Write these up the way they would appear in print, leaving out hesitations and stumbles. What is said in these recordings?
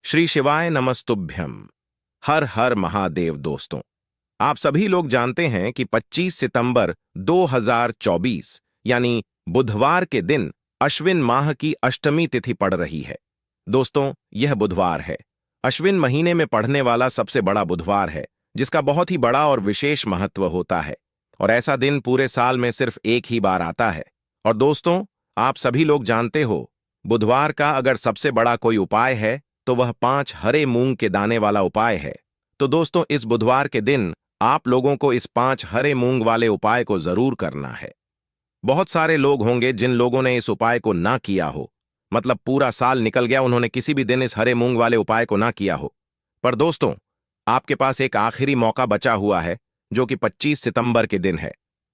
श्री शिवाय नमस्तुभ्यम। हर हर महादेव। दोस्तों, आप सभी लोग जानते हैं कि 25 सितंबर 2024 यानी बुधवार के दिन अश्विन माह की अष्टमी तिथि पड़ रही है। दोस्तों, यह बुधवार है, अश्विन महीने में पड़ने वाला सबसे बड़ा बुधवार है, जिसका बहुत ही बड़ा और विशेष महत्व होता है। और ऐसा दिन पूरे साल में सिर्फ एक ही बार आता है। और दोस्तों, आप सभी लोग जानते हो, बुधवार का अगर सबसे बड़ा कोई उपाय है तो वह 5 हरे मूंग के दाने वाला उपाय है। तो दोस्तों, इस बुधवार के दिन आप लोगों को इस 5 हरे मूंग वाले उपाय को जरूर करना है। बहुत सारे लोग होंगे जिन लोगों ने इस उपाय को ना किया हो, मतलब पूरा साल निकल गया, उन्होंने किसी भी दिन इस हरे मूंग वाले उपाय को ना किया हो। पर दोस्तों, आपके पास एक आखिरी मौका बचा हुआ है, जो कि 25 सितंबर के दिन है।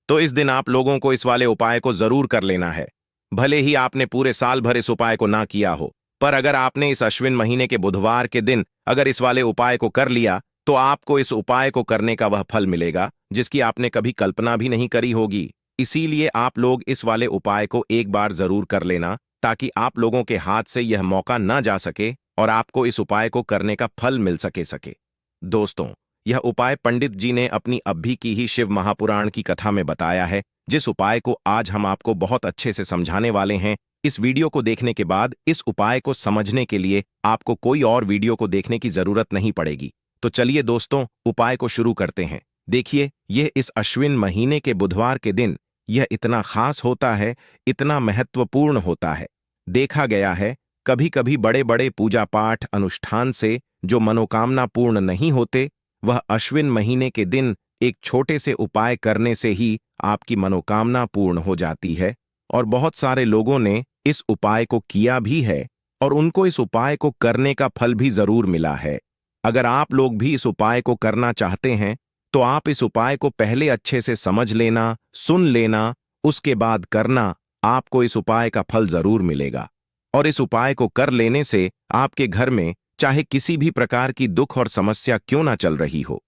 तो इस दिन आप लोगों को इस वाले उपाय को जरूर कर लेना है। भले ही आपने पूरे साल भर इस उपाय को ना किया हो, पर अगर आपने इस अश्विन महीने के बुधवार के दिन अगर इस वाले उपाय को कर लिया, तो आपको इस उपाय को करने का वह फल मिलेगा जिसकी आपने कभी कल्पना भी नहीं करी होगी। इसीलिए आप लोग इस वाले उपाय को एक बार जरूर कर लेना, ताकि आप लोगों के हाथ से यह मौका ना जा सके और आपको इस उपाय को करने का फल मिल सके। दोस्तों, यह उपाय पंडित जी ने अपनी अभी की ही शिव महापुराण की कथा में बताया है, जिस उपाय को आज हम आपको बहुत अच्छे से समझाने वाले हैं। इस वीडियो को देखने के बाद इस उपाय को समझने के लिए आपको कोई और वीडियो को देखने की जरूरत नहीं पड़ेगी। तो चलिए दोस्तों, उपाय को शुरू करते हैं। देखिए, यह इस अश्विन महीने के बुधवार के दिन यह इतना खास होता है, इतना महत्वपूर्ण होता है। देखा गया है, कभी कभी बड़े बड़े पूजा पाठ अनुष्ठान से जो मनोकामना पूर्ण नहीं होते, वह अश्विन महीने के दिन एक छोटे से उपाय करने से ही आपकी मनोकामना पूर्ण हो जाती है। और बहुत सारे लोगों ने इस उपाय को किया भी है और उनको इस उपाय को करने का फल भी जरूर मिला है। अगर आप लोग भी इस उपाय को करना चाहते हैं, तो आप इस उपाय को पहले अच्छे से समझ लेना, सुन लेना, उसके बाद करना। आपको इस उपाय का फल जरूर मिलेगा। और इस उपाय को कर लेने से आपके घर में चाहे किसी भी प्रकार की दुख और समस्या क्यों ना चल रही हो,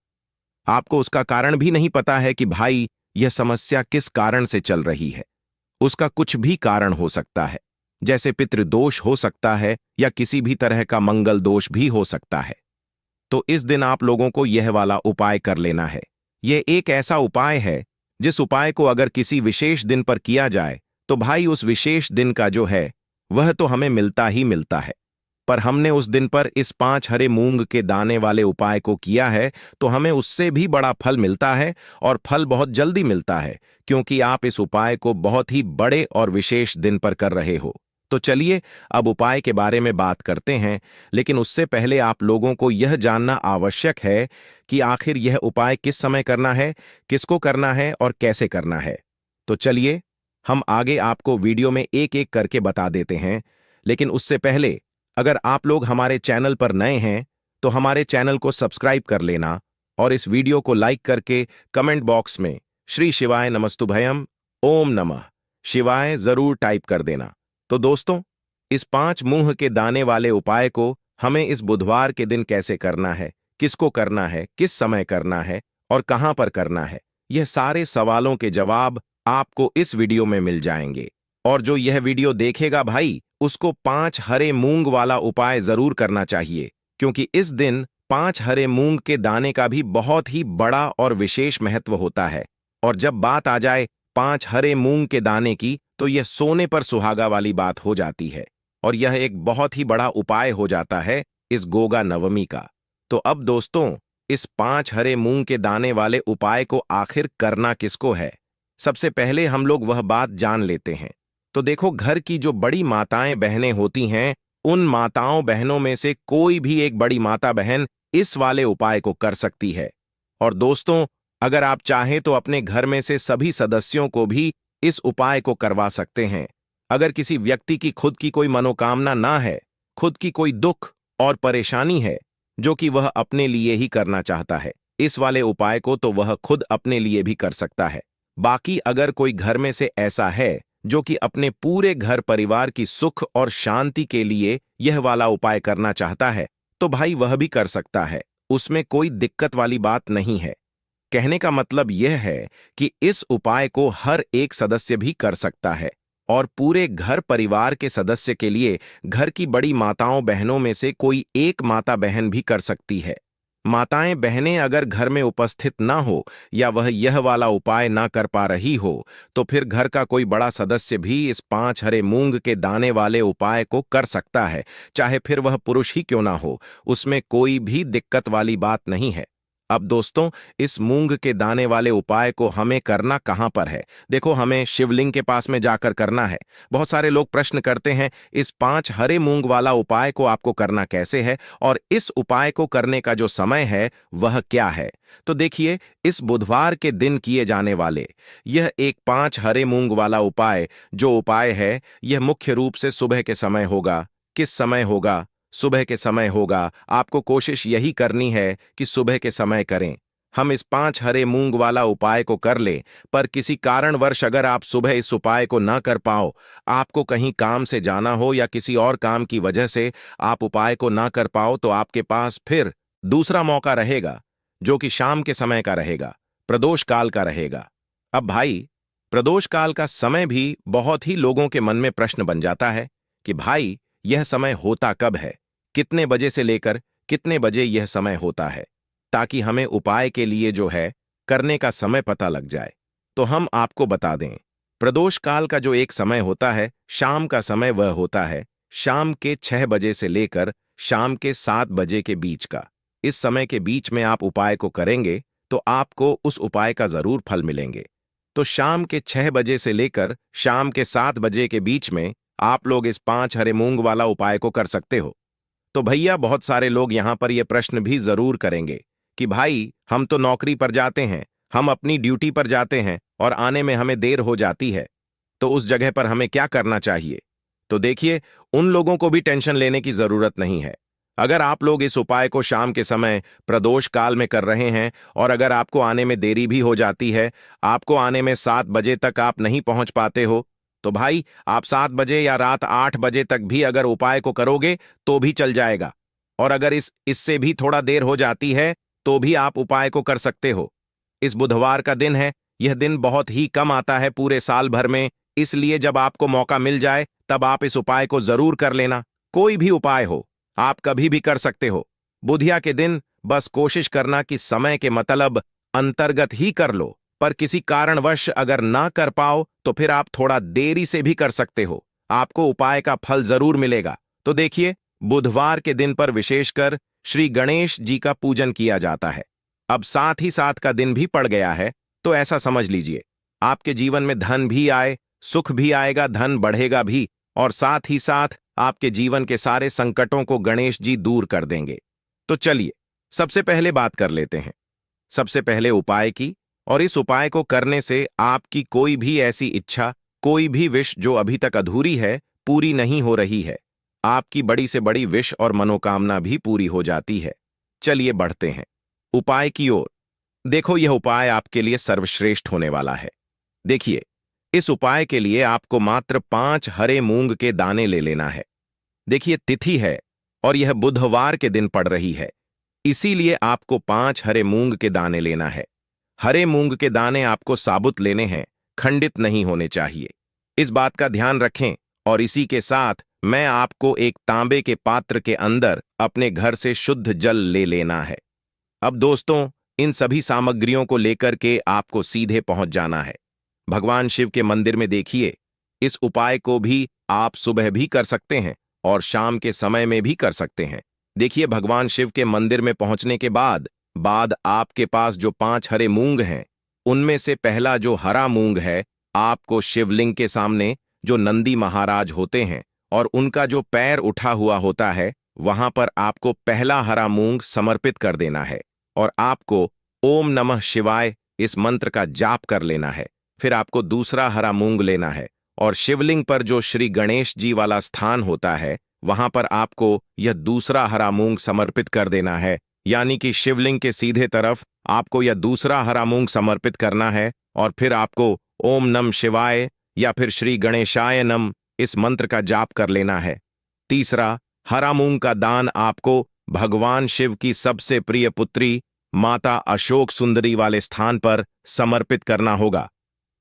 आपको उसका कारण भी नहीं पता है कि भाई यह समस्या किस कारण से चल रही है। उसका कुछ भी कारण हो सकता है, जैसे पितृदोष हो सकता है या किसी भी तरह का मंगल दोष भी हो सकता है। तो इस दिन आप लोगों को यह वाला उपाय कर लेना है। यह एक ऐसा उपाय है जिस उपाय को अगर किसी विशेष दिन पर किया जाए, तो भाई उस विशेष दिन का जो है वह तो हमें मिलता ही मिलता है। पर हमने उस दिन पर इस 5 हरे मूंग के दाने वाले उपाय को किया है, तो हमें उससे भी बड़ा फल मिलता है, और फल बहुत जल्दी मिलता है, क्योंकि आप इस उपाय को बहुत ही बड़े और विशेष दिन पर कर रहे हो। तो चलिए अब उपाय के बारे में बात करते हैं, लेकिन उससे पहले आप लोगों को यह जानना आवश्यक है कि आखिर यह उपाय किस समय करना है, किसको करना है और कैसे करना है। तो चलिए हम आगे आपको वीडियो में एक एक करके बता देते हैं। लेकिन उससे पहले, अगर आप लोग हमारे चैनल पर नए हैं, तो हमारे चैनल को सब्सक्राइब कर लेना और इस वीडियो को लाइक करके कमेंट बॉक्स में श्री शिवाय नमस्तुभयम, ओम नमः शिवाय जरूर टाइप कर देना। तो दोस्तों, इस 5 मूंग के दाने वाले उपाय को हमें इस बुधवार के दिन कैसे करना है, किसको करना है, किस समय करना है और कहां पर करना है, यह सारे सवालों के जवाब आपको इस वीडियो में मिल जाएंगे। और जो यह वीडियो देखेगा भाई, उसको 5 हरे मूंग वाला उपाय जरूर करना चाहिए, क्योंकि इस दिन 5 हरे मूंग के दाने का भी बहुत ही बड़ा और विशेष महत्व होता है। और जब बात आ जाए 5 हरे मूंग के दाने की, तो यह सोने पर सुहागा वाली बात हो जाती है, और यह एक बहुत ही बड़ा उपाय हो जाता है इस गोगा नवमी का। तो अब दोस्तों, इस 5 हरे मूंग के दाने वाले उपाय को आखिर करना किसको है, सबसे पहले हम लोग वह बात जान लेते हैं। तो देखो, घर की जो बड़ी माताएं बहनें होती हैं, उन माताओं बहनों में से कोई भी एक बड़ी माता बहन इस वाले उपाय को कर सकती है। और दोस्तों, अगर आप चाहें तो अपने घर में से सभी सदस्यों को भी इस उपाय को करवा सकते हैं। अगर किसी व्यक्ति की खुद की कोई मनोकामना ना है, खुद की कोई दुख और परेशानी है जो कि वह अपने लिए ही करना चाहता है, इस वाले उपाय को तो वह खुद अपने लिए भी कर सकता है। बाकी अगर कोई घर में से ऐसा है जो कि अपने पूरे घर परिवार की सुख और शांति के लिए यह वाला उपाय करना चाहता है, तो भाई वह भी कर सकता है, उसमें कोई दिक्कत वाली बात नहीं है। कहने का मतलब यह है कि इस उपाय को हर एक सदस्य भी कर सकता है, और पूरे घर परिवार के सदस्य के लिए घर की बड़ी माताओं बहनों में से कोई एक माता बहन भी कर सकती है। माताएं बहनें अगर घर में उपस्थित ना हो या वह यह वाला उपाय ना कर पा रही हो तो फिर घर का कोई बड़ा सदस्य भी इस 5 हरे मूंग के दाने वाले उपाय को कर सकता है, चाहे फिर वह पुरुष ही क्यों ना हो। उसमें कोई भी दिक्कत वाली बात नहीं है। अब दोस्तों, इस मूंग के दाने वाले उपाय को हमें करना कहां पर है? देखो, हमें शिवलिंग के पास में जाकर करना है। बहुत सारे लोग प्रश्न करते हैं, इस 5 हरे मूंग वाला उपाय को आपको करना कैसे है और इस उपाय को करने का जो समय है वह क्या है? तो देखिए, इस बुधवार के दिन किए जाने वाले यह एक 5 हरे मूंग वाला उपाय जो उपाय है, यह मुख्य रूप से सुबह के समय होगा। किस समय होगा? सुबह के समय होगा। आपको कोशिश यही करनी है कि सुबह के समय करें। हम इस 5 हरे मूंग वाला उपाय को कर लें, पर किसी कारणवश अगर आप सुबह इस उपाय को ना कर पाओ, आपको कहीं काम से जाना हो या किसी और काम की वजह से आप उपाय को ना कर पाओ, तो आपके पास फिर दूसरा मौका रहेगा, जो कि शाम के समय का रहेगा, प्रदोष काल का रहेगा। अब भाई, प्रदोष काल का समय भी बहुत ही लोगों के मन में प्रश्न बन जाता है कि भाई, यह समय होता कब है? कितने बजे से लेकर कितने बजे यह समय होता है? ताकि हमें उपाय के लिए जो है करने का समय पता लग जाए। तो हम आपको बता दें, प्रदोष काल का जो एक समय होता है, शाम का समय, वह होता है शाम के 6 बजे से लेकर शाम के 7 बजे के बीच का। इस समय के बीच में आप उपाय को करेंगे तो आपको उस उपाय का जरूर फल मिलेंगे। तो शाम के 6 बजे से लेकर शाम के 7 बजे के बीच में आप लोग इस 5 हरे मूंग वाला उपाय को कर सकते हो। तो भैया, बहुत सारे लोग यहां पर यह प्रश्न भी जरूर करेंगे कि भाई, हम तो नौकरी पर जाते हैं, हम अपनी ड्यूटी पर जाते हैं और आने में हमें देर हो जाती है, तो उस जगह पर हमें क्या करना चाहिए? तो देखिए, उन लोगों को भी टेंशन लेने की जरूरत नहीं है। अगर आप लोग इस उपाय को शाम के समय प्रदोष काल में कर रहे हैं और अगर आपको आने में देरी भी हो जाती है, आपको आने में 7 बजे तक आप नहीं पहुंच पाते हो, तो भाई, आप 7 बजे या रात 8 बजे तक भी अगर उपाय को करोगे तो भी चल जाएगा। और अगर इससे भी थोड़ा देर हो जाती है तो भी आप उपाय को कर सकते हो। इस बुधवार का दिन है, यह दिन बहुत ही कम आता है पूरे साल भर में, इसलिए जब आपको मौका मिल जाए तब आप इस उपाय को जरूर कर लेना। कोई भी उपाय हो, आप कभी भी कर सकते हो। बुधिया के दिन बस कोशिश करना कि समय के मतलब अंतर्गत ही कर लो, पर किसी कारणवश अगर ना कर पाओ तो फिर आप थोड़ा देरी से भी कर सकते हो। आपको उपाय का फल जरूर मिलेगा। तो देखिए, बुधवार के दिन पर विशेषकर श्री गणेश जी का पूजन किया जाता है। अब साथ ही साथ का दिन भी पड़ गया है, तो ऐसा समझ लीजिए, आपके जीवन में धन भी आए, सुख भी आएगा, धन बढ़ेगा भी, और साथ ही साथ आपके जीवन के सारे संकटों को गणेश जी दूर कर देंगे। तो चलिए, सबसे पहले बात कर लेते हैं। सबसे पहले उपाय की, और इस उपाय को करने से आपकी कोई भी ऐसी इच्छा, कोई भी विश जो अभी तक अधूरी है, पूरी नहीं हो रही है। आपकी बड़ी से बड़ी विश और मनोकामना भी पूरी हो जाती है। चलिए बढ़ते हैं उपाय की ओर। देखो, यह उपाय आपके लिए सर्वश्रेष्ठ होने वाला है। देखिए, इस उपाय के लिए आपको मात्र 5 हरे मूंग के दाने ले लेना है। देखिए, तिथि है और यह बुधवार के दिन पड़ रही है, इसीलिए आपको 5 हरे मूंग के दाने लेना है। हरे मूंग के दाने आपको साबुत लेने हैं, खंडित नहीं होने चाहिए। इस बात का ध्यान रखें। और इसी के साथ मैं आपको एक तांबे के पात्र के अंदर अपने घर से शुद्ध जल ले लेना है। अब दोस्तों, इन सभी सामग्रियों को लेकर के आपको सीधे पहुंच जाना है भगवान शिव के मंदिर में। देखिए, इस उपाय को भी आप सुबह भी कर सकते हैं और शाम के समय में भी कर सकते हैं। देखिए, भगवान शिव के मंदिर में पहुंचने के बाद आपके पास जो 5 हरे मूंग हैं, उनमें से पहला जो हरा मूंग है, आपको शिवलिंग के सामने जो नंदी महाराज होते हैं और उनका जो पैर उठा हुआ होता है, वहां पर आपको पहला हरा मूंग समर्पित कर देना है और आपको ओम नमः शिवाय इस मंत्र का जाप कर लेना है। फिर आपको दूसरा हरा मूंग लेना है और शिवलिंग पर जो श्री गणेश जी वाला स्थान होता है, वहां पर आपको यह दूसरा हरा मूंग समर्पित कर देना है। यानी कि शिवलिंग के सीधे तरफ आपको यह दूसरा हरा मूंग समर्पित करना है और फिर आपको ओम नम शिवाय या फिर श्री गणेशाय नम इस मंत्र का जाप कर लेना है। तीसरा हरा मूंग का दान आपको भगवान शिव की सबसे प्रिय पुत्री माता अशोक सुंदरी वाले स्थान पर समर्पित करना होगा।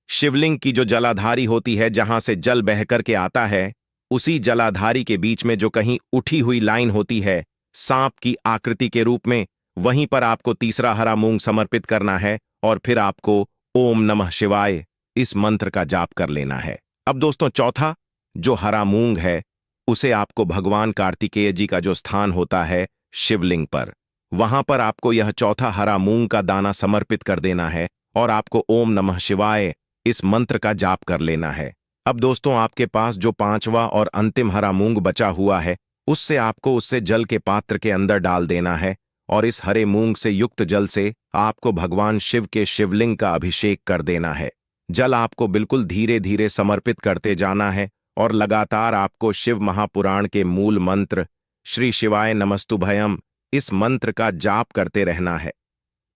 शिवलिंग की जो जलाधारी होती है, जहां से जल बहकर के आता है, उसी जलाधारी के बीच में जो कहीं उठी हुई लाइन होती है सांप की आकृति के रूप में, वहीं पर आपको तीसरा हरा मूंग समर्पित करना है और फिर आपको ओम नमः शिवाय इस मंत्र का जाप कर लेना है। अब दोस्तों, चौथा जो हरा मूंग है, उसे आपको भगवान कार्तिकेय जी का जो स्थान होता है शिवलिंग पर, वहां पर आपको यह चौथा हरा मूंग का दाना समर्पित कर देना है और आपको ओम नमः शिवाय इस मंत्र का जाप कर लेना है। अब दोस्तों, आपके पास जो पांचवा और अंतिम हरा मूंग बचा हुआ है, उससे जल के पात्र के अंदर डाल देना है और इस हरे मूंग से युक्त जल से आपको भगवान शिव के शिवलिंग का अभिषेक कर देना है। जल आपको बिल्कुल धीरे धीरे समर्पित करते जाना है और लगातार आपको शिव महापुराण के मूल मंत्र श्री शिवाय नमस्तुभयम इस मंत्र का जाप करते रहना है।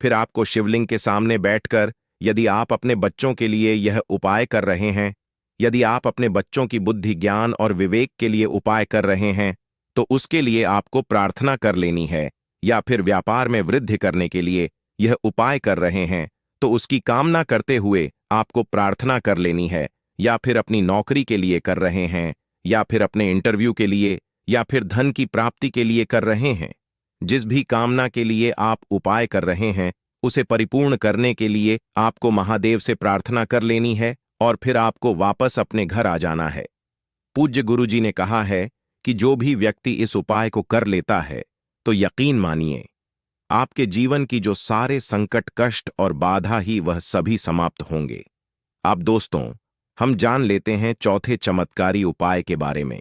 फिर आपको शिवलिंग के सामने बैठकर, यदि आप अपने बच्चों के लिए यह उपाय कर रहे हैं, यदि आप अपने बच्चों की बुद्धि, ज्ञान और विवेक के लिए उपाय कर रहे हैं, तो उसके लिए आपको प्रार्थना कर लेनी है, या फिर व्यापार में वृद्धि करने के लिए यह उपाय कर रहे हैं तो उसकी कामना करते हुए आपको प्रार्थना कर लेनी है, या फिर अपनी नौकरी के लिए कर रहे हैं, या फिर अपने इंटरव्यू के लिए, या फिर धन की प्राप्ति के लिए कर रहे हैं। जिस भी कामना के लिए आप उपाय कर रहे हैं, उसे परिपूर्ण करने के लिए आपको महादेव से प्रार्थना कर लेनी है और फिर आपको वापस अपने घर आ जाना है। पूज्य गुरुजी ने कहा है कि जो भी व्यक्ति इस उपाय को कर लेता है, तो यकीन मानिए आपके जीवन की जो सारे संकट, कष्ट और बाधा ही वह सभी समाप्त होंगे। अब दोस्तों, हम जान लेते हैं चौथे चमत्कारी उपाय के बारे में।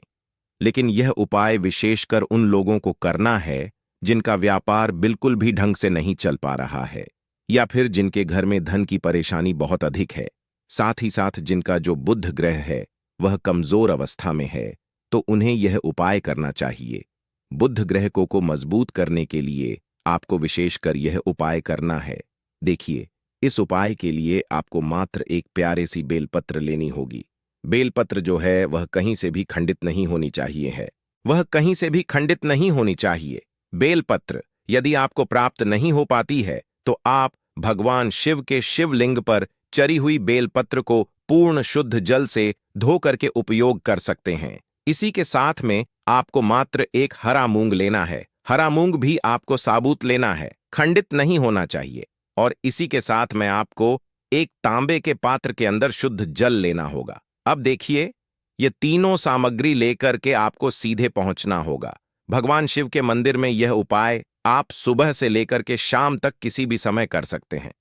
लेकिन यह उपाय विशेषकर उन लोगों को करना है जिनका व्यापार बिल्कुल भी ढंग से नहीं चल पा रहा है, या फिर जिनके घर में धन की परेशानी बहुत अधिक है, साथ ही साथ जिनका जो बुध ग्रह है वह कमजोर अवस्था में है, तो उन्हें यह उपाय करना चाहिए। बुध ग्रह को मजबूत करने के लिए आपको विशेषकर यह उपाय करना है। देखिए, इस उपाय के लिए आपको मात्र एक प्यारे सी बेलपत्र लेनी होगी। बेलपत्र जो है वह कहीं से भी खंडित नहीं होनी चाहिए है, वह कहीं से भी खंडित नहीं होनी चाहिए। बेलपत्र यदि आपको प्राप्त नहीं हो पाती है, तो आप भगवान शिव के शिवलिंग पर चरी हुई बेलपत्र को पूर्ण शुद्ध जल से धो करके उपयोग कर सकते हैं। इसी के साथ में आपको मात्र एक हरा मूंग लेना है। हरा मूंग भी आपको साबुत लेना है, खंडित नहीं होना चाहिए। और इसी के साथ में आपको एक तांबे के पात्र के अंदर शुद्ध जल लेना होगा। अब देखिए, ये तीनों सामग्री लेकर के आपको सीधे पहुंचना होगा भगवान शिव के मंदिर में। यह उपाय आप सुबह से लेकर के शाम तक किसी भी समय कर सकते हैं।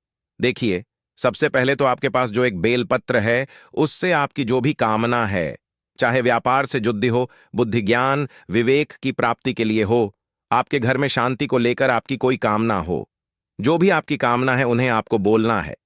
देखिए, सबसे पहले तो आपके पास जो एक बेलपत्र है, उससे आपकी जो भी कामना है, चाहे व्यापार से जुड़ी हो, बुद्धि, ज्ञान, विवेक की प्राप्ति के लिए हो, आपके घर में शांति को लेकर आपकी कोई कामना हो, जो भी आपकी कामना है उन्हें आपको बोलना है।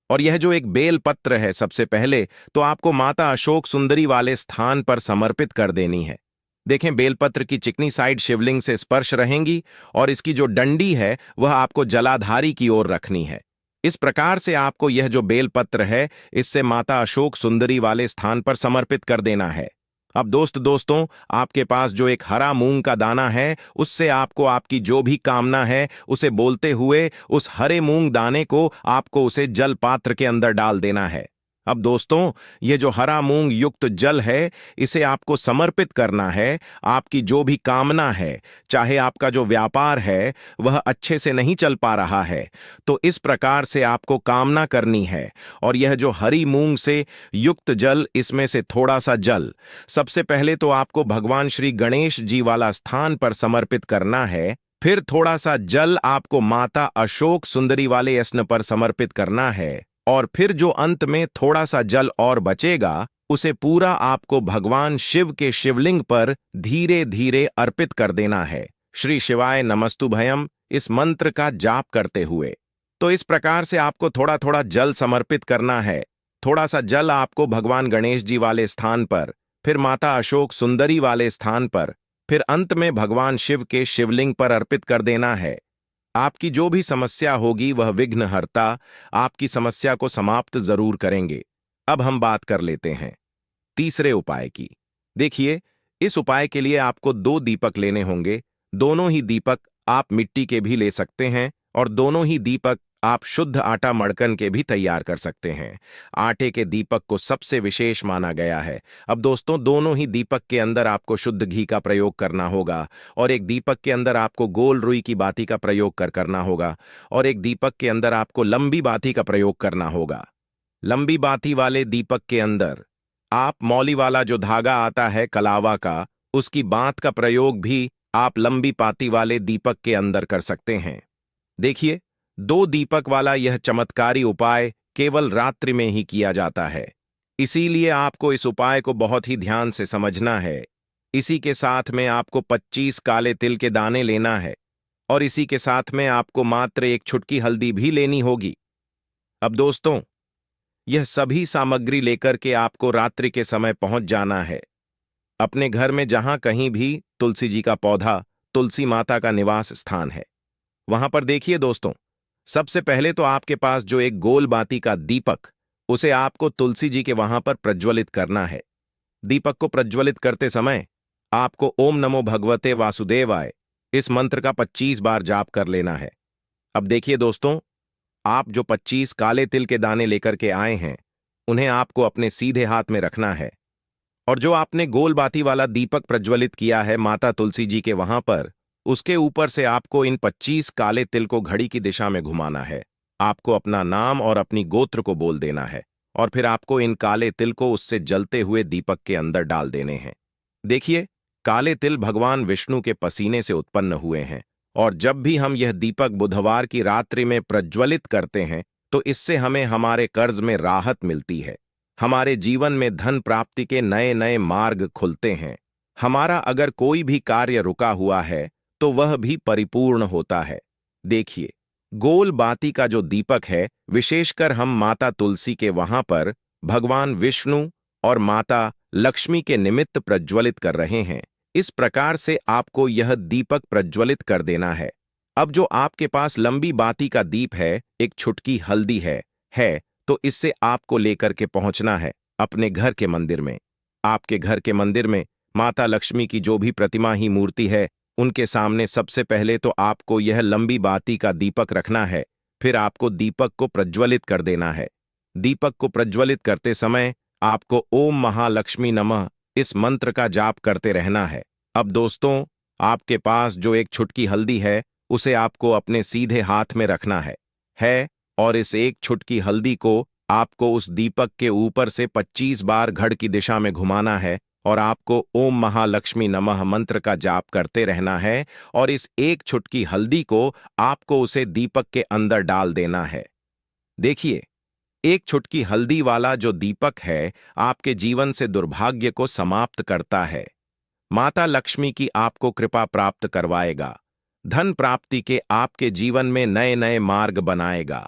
और यह जो एक बेलपत्र है, सबसे पहले तो आपको माता अशोक सुंदरी वाले स्थान पर समर्पित कर देनी है। देखें, बेलपत्र की चिकनी साइड शिवलिंग से स्पर्श रहेंगी और इसकी जो डंडी है वह आपको जलाधारी की ओर रखनी है। इस प्रकार से आपको यह जो बेलपत्र है, इससे माता अशोक सुंदरी वाले स्थान पर समर्पित कर देना है। अब दोस्तों, आपके पास जो एक हरा मूंग का दाना है, उससे आपको आपकी जो भी कामना है उसे बोलते हुए उस हरे मूंग दाने को आपको उसे जल पात्र के अंदर डाल देना है। अब दोस्तों, ये जो हरा मूंग युक्त जल है, इसे आपको समर्पित करना है। आपकी जो भी कामना है, चाहे आपका जो व्यापार है वह अच्छे से नहीं चल पा रहा है, तो इस प्रकार से आपको कामना करनी है। और यह जो हरी मूंग से युक्त जल, इसमें से थोड़ा सा जल सबसे पहले तो आपको भगवान श्री गणेश जी वाला स्थान पर समर्पित करना है। फिर थोड़ा सा जल आपको माता अशोक सुंदरी वाले स्न पर समर्पित करना है। और फिर जो अंत में थोड़ा सा जल और बचेगा, उसे पूरा आपको भगवान शिव के शिवलिंग पर धीरे धीरे अर्पित कर देना है, श्री शिवाय नमस्तुभयम इस मंत्र का जाप करते हुए। तो इस प्रकार से आपको थोड़ा थोड़ा जल समर्पित करना है। थोड़ा सा जल आपको भगवान गणेश जी वाले स्थान पर, फिर माता अशोक सुंदरी वाले स्थान पर, फिर अंत में भगवान शिव के शिवलिंग पर अर्पित कर देना है। आपकी जो भी समस्या होगी वह विघ्नहर्ता आपकी समस्या को समाप्त जरूर करेंगे। अब हम बात कर लेते हैं तीसरे उपाय की। देखिए, इस उपाय के लिए आपको 2 दीपक लेने होंगे। दोनों ही दीपक आप मिट्टी के भी ले सकते हैं और दोनों ही दीपक आप शुद्ध आटा मड़कन के भी तैयार कर सकते हैं। आटे के दीपक को सबसे विशेष माना गया है। अब दोस्तों, दोनों ही दीपक के अंदर आपको शुद्ध घी का प्रयोग करना होगा, और एक दीपक के अंदर आपको गोल रुई की बाती का प्रयोग करना होगा, और एक दीपक के अंदर आपको लंबी बाती का प्रयोग करना होगा। लंबी बाती वाले दीपक के अंदर आप मौली वाला जो धागा आता है कलावा का, उसकी बात का प्रयोग भी आप लंबी पाती वाले दीपक के अंदर कर सकते हैं। देखिए, 2 दीपक वाला यह चमत्कारी उपाय केवल रात्रि में ही किया जाता है, इसीलिए आपको इस उपाय को बहुत ही ध्यान से समझना है। इसी के साथ में आपको 25 काले तिल के दाने लेना है, और इसी के साथ में आपको मात्र एक चुटकी हल्दी भी लेनी होगी। अब दोस्तों, यह सभी सामग्री लेकर के आपको रात्रि के समय पहुंच जाना है अपने घर में, जहां कहीं भी तुलसी जी का पौधा, तुलसी माता का निवास स्थान है, वहां पर देखिए दोस्तों, सबसे पहले तो आपके पास जो एक गोल बाती का दीपक, उसे आपको तुलसी जी के वहां पर प्रज्वलित करना है। दीपक को प्रज्वलित करते समय आपको ओम नमो भगवते वासुदेवाय इस मंत्र का 25 बार जाप कर लेना है। अब देखिए दोस्तों, आप जो 25 काले तिल के दाने लेकर के आए हैं, उन्हें आपको अपने सीधे हाथ में रखना है, और जो आपने गोल बाती वाला दीपक प्रज्वलित किया है माता तुलसी जी के वहां पर, उसके ऊपर से आपको इन 25 काले तिल को घड़ी की दिशा में घुमाना है। आपको अपना नाम और अपनी गोत्र को बोल देना है, और फिर आपको इन काले तिल को उससे जलते हुए दीपक के अंदर डाल देने हैं। देखिए, काले तिल भगवान विष्णु के पसीने से उत्पन्न हुए हैं, और जब भी हम यह दीपक बुधवार की रात्रि में प्रज्वलित करते हैं, तो इससे हमें हमारे कर्ज में राहत मिलती है, हमारे जीवन में धन प्राप्ति के नए नए मार्ग खुलते हैं, हमारा अगर कोई भी कार्य रुका हुआ है तो वह भी परिपूर्ण होता है। देखिए, गोल बाती का जो दीपक है, विशेषकर हम माता तुलसी के वहां पर भगवान विष्णु और माता लक्ष्मी के निमित्त प्रज्वलित कर रहे हैं। इस प्रकार से आपको यह दीपक प्रज्वलित कर देना है। अब जो आपके पास लंबी बाती का दीप है, एक छुटकी हल्दी है तो इससे आपको लेकर के पहुंचना है अपने घर के मंदिर में। आपके घर के मंदिर में माता लक्ष्मी की जो भी प्रतिमा ही मूर्ति है, उनके सामने सबसे पहले तो आपको यह लंबी बाती का दीपक रखना है, फिर आपको दीपक को प्रज्वलित कर देना है। दीपक को प्रज्वलित करते समय आपको ओम महालक्ष्मी नमः इस मंत्र का जाप करते रहना है। अब दोस्तों, आपके पास जो एक छुटकी हल्दी है, उसे आपको अपने सीधे हाथ में रखना है, और इस एक छुटकी हल्दी को आपको उस दीपक के ऊपर से 25 बार घड़ की दिशा में घुमाना है, और आपको ओम महालक्ष्मी नमः मंत्र का जाप करते रहना है, और इस एक छुटकी हल्दी को आपको उसे दीपक के अंदर डाल देना है। देखिए, एक छुटकी हल्दी वाला जो दीपक है, आपके जीवन से दुर्भाग्य को समाप्त करता है, माता लक्ष्मी की आपको कृपा प्राप्त करवाएगा, धन प्राप्ति के आपके जीवन में नए नए मार्ग बनाएगा।